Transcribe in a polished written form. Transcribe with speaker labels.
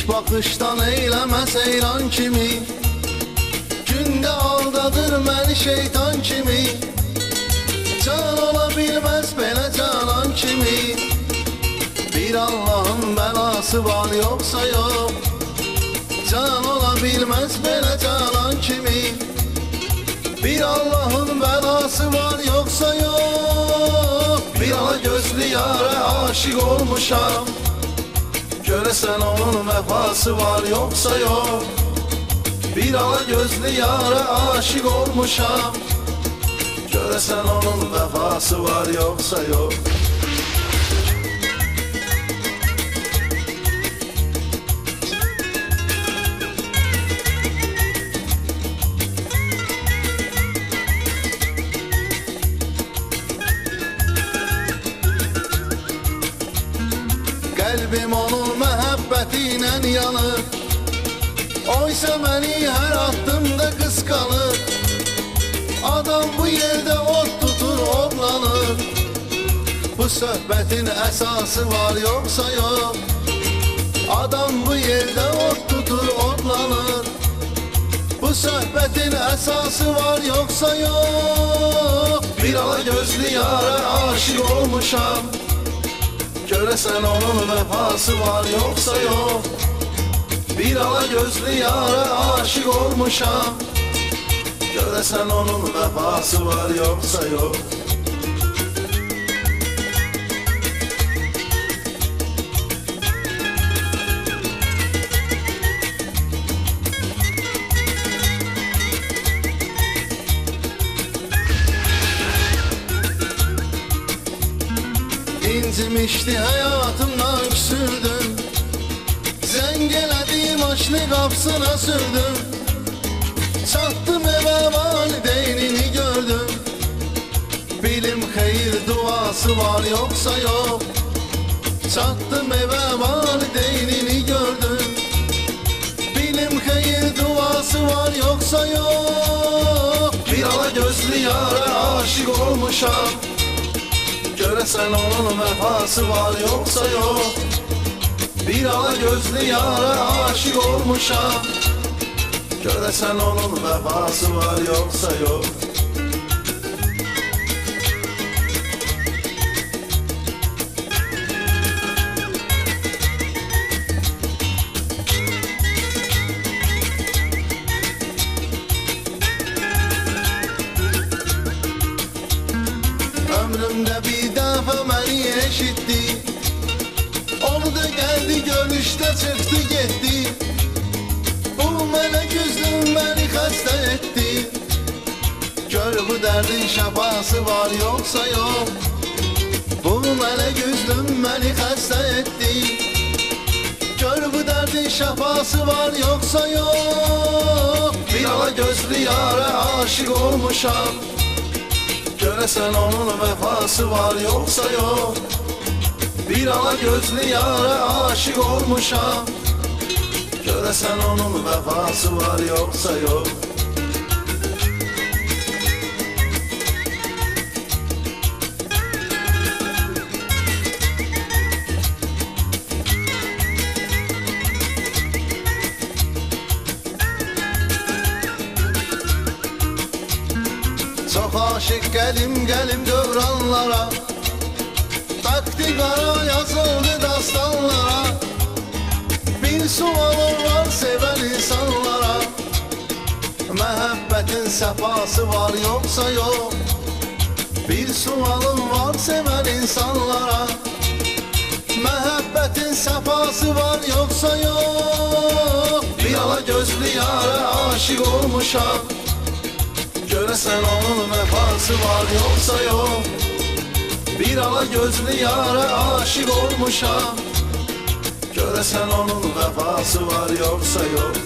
Speaker 1: İlk bakıştan eylemez heyran kimi, günde aldadır beni şeytan kimi. Can olabilmez belə canan kimi. Bir Allah'ın belası var yoksa yok. Can olabilmez belə canan kimi. Bir Allah'ın belası var yoksa yok. Bir ala gözlü yara aşık olmuşam. Göresen onun vefası var yoksa yok. Bir ala gözlü yara aşık olmuşam. Göresen onun vefası var yoksa yok. Kalbim onun məhəbbətinə yanır. Oysa məni hər addımda qısqanır. Adam bu yerdə ot tutur, odlanır. Bu söhbətin əsası var yoksa yok. Adam bu yerdə ot tutur, odlanır. Bu söhbətin əsası var yoksa yok. Bir ala gözlü yara aşık olmuşam. Göresen onun vefası var yoksa yok. Bir ala gözlü yara aşık olmuşam. Göresen onun vefası var yoksa yok. İncimişti hayatımdan küsürdüm. Zengeledim açlı kapsına sürdüm. Çattım eve valideynini gördüm. Bilim hayır duası var yoksa yok. Çattım eve valideynini gördüm. Bilim hayır duası var yoksa yok. Bir ala gözlü yara aşık olmuşam. Göresen onun vefası var yoksa yok. Bir ala gözlü yara aşık olmuşam. Göresen onun vefası var yoksa yok. Ömrümde bir defa beni eşitti. Onu da geldi görüşte çıktı gitti. Bu melek yüzlüm beni hasta etti. Gör bu derdin şafası var yoksa yok. Bu melek yüzlüm beni hasta etti. Gör bu derdin şafası var yoksa yok. Bir ala gözlü yara aşık olmuşam. Göresen onun vefası var yoksa yok. Bir ala gözlü yara aşık olmuşam. Göresen onun vefası var yoksa yok. Çok aşık gelim dövranlara. Taktı kara yazıldı dastanlara. Bir sualım var seven insanlara. Məhəbbətin səfası var yoksa yok. Bir sualım var seven insanlara. Məhəbbətin səfası var yoksa yok. Bir ala gözlü yara aşık olmuşam. Göresen onun vefası var yoksa yok. Bir ala gözlü yara aşık olmuşam. Göresen onun vefası var yoksa yok.